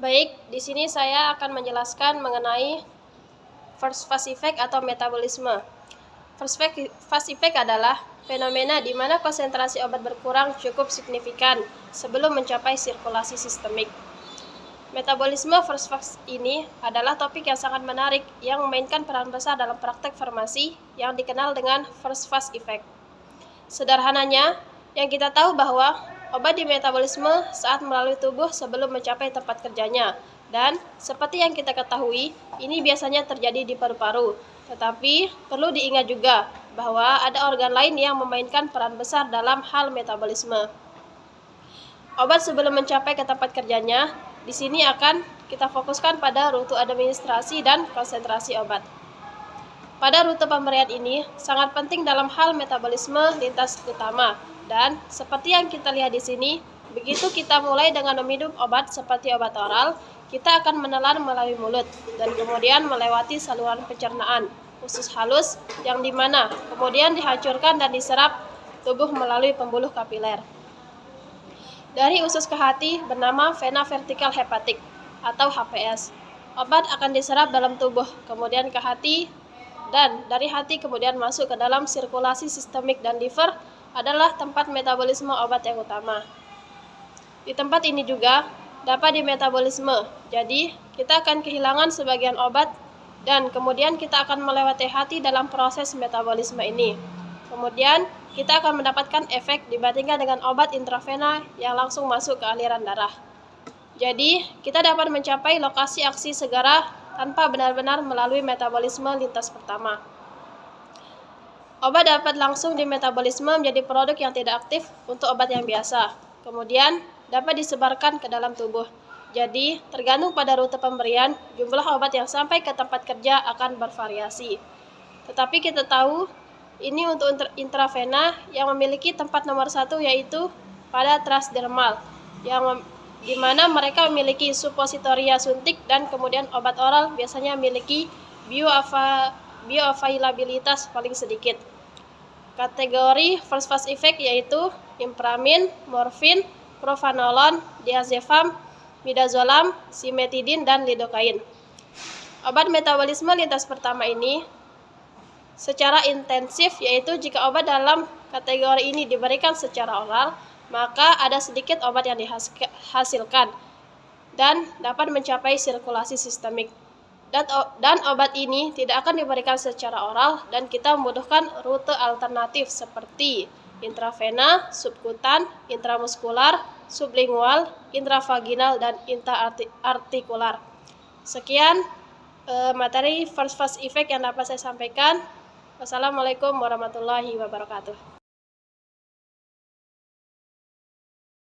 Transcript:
Baik, di sini saya akan menjelaskan mengenai first phase effect atau metabolisme. First phase effect adalah fenomena di mana konsentrasi obat berkurang cukup signifikan sebelum mencapai sirkulasi sistemik. Metabolisme first phase ini adalah topik yang sangat menarik yang memainkan peran besar dalam praktek farmasi yang dikenal dengan first phase effect. Sederhananya, yang kita tahu bahwa obat dimetabolisme saat melalui tubuh sebelum mencapai tempat kerjanya. Dan seperti yang kita ketahui, ini biasanya terjadi di paru-paru. Tetapi perlu diingat juga bahwa ada organ lain yang memainkan peran besar dalam hal metabolisme. Obat sebelum mencapai ke tempat kerjanya, di sini akan kita fokuskan pada rute administrasi dan konsentrasi obat. Pada rute pemberian ini sangat penting dalam hal metabolisme lintas utama, dan seperti yang kita lihat di sini, begitu kita mulai dengan meminum obat seperti obat oral, kita akan menelan melalui mulut dan kemudian melewati saluran pencernaan usus halus yang dimana kemudian dihancurkan dan diserap tubuh melalui pembuluh kapiler. Dari usus ke hati bernama vena vertikal hepatik atau HVS. Obat akan diserap dalam tubuh, kemudian ke hati, dan dari hati kemudian masuk ke dalam sirkulasi sistemik, dan liver adalah tempat metabolisme obat yang utama. Di tempat ini juga dapat dimetabolisme, jadi kita akan kehilangan sebagian obat dan kemudian kita akan melewati hati dalam proses metabolisme ini. Kemudian kita akan mendapatkan efek dibandingkan dengan obat intravena yang langsung masuk ke aliran darah. Jadi kita dapat mencapai lokasi aksi segera tanpa benar-benar melalui metabolisme lintas pertama. Obat dapat langsung dimetabolisme menjadi produk yang tidak aktif untuk obat yang biasa. Kemudian dapat disebarkan ke dalam tubuh. Jadi tergantung pada rute pemberian, jumlah obat yang sampai ke tempat kerja akan bervariasi. Tetapi kita tahu ini untuk intravena yang memiliki tempat nomor 1 yaitu pada transdermal, yang di mana mereka memiliki suppositoria suntik, dan kemudian obat oral biasanya memiliki bioavailabilitas paling sedikit. Kategori first phase effect yaitu impramin, morfin, propranolol, diazepam, midazolam, simetidin, dan lidokain. Obat metabolisme lintas pertama ini secara intensif, yaitu jika obat dalam kategori ini diberikan secara oral, maka ada sedikit obat yang dihasilkan dan dapat mencapai sirkulasi sistemik. Dan obat ini tidak akan diberikan secara oral, dan kita membutuhkan rute alternatif seperti intravena, subkutan, intramuskular, sublingual, intravaginal, dan intraartikular. Sekian materi first phase effect yang dapat saya sampaikan. Wassalamualaikum warahmatullahi wabarakatuh.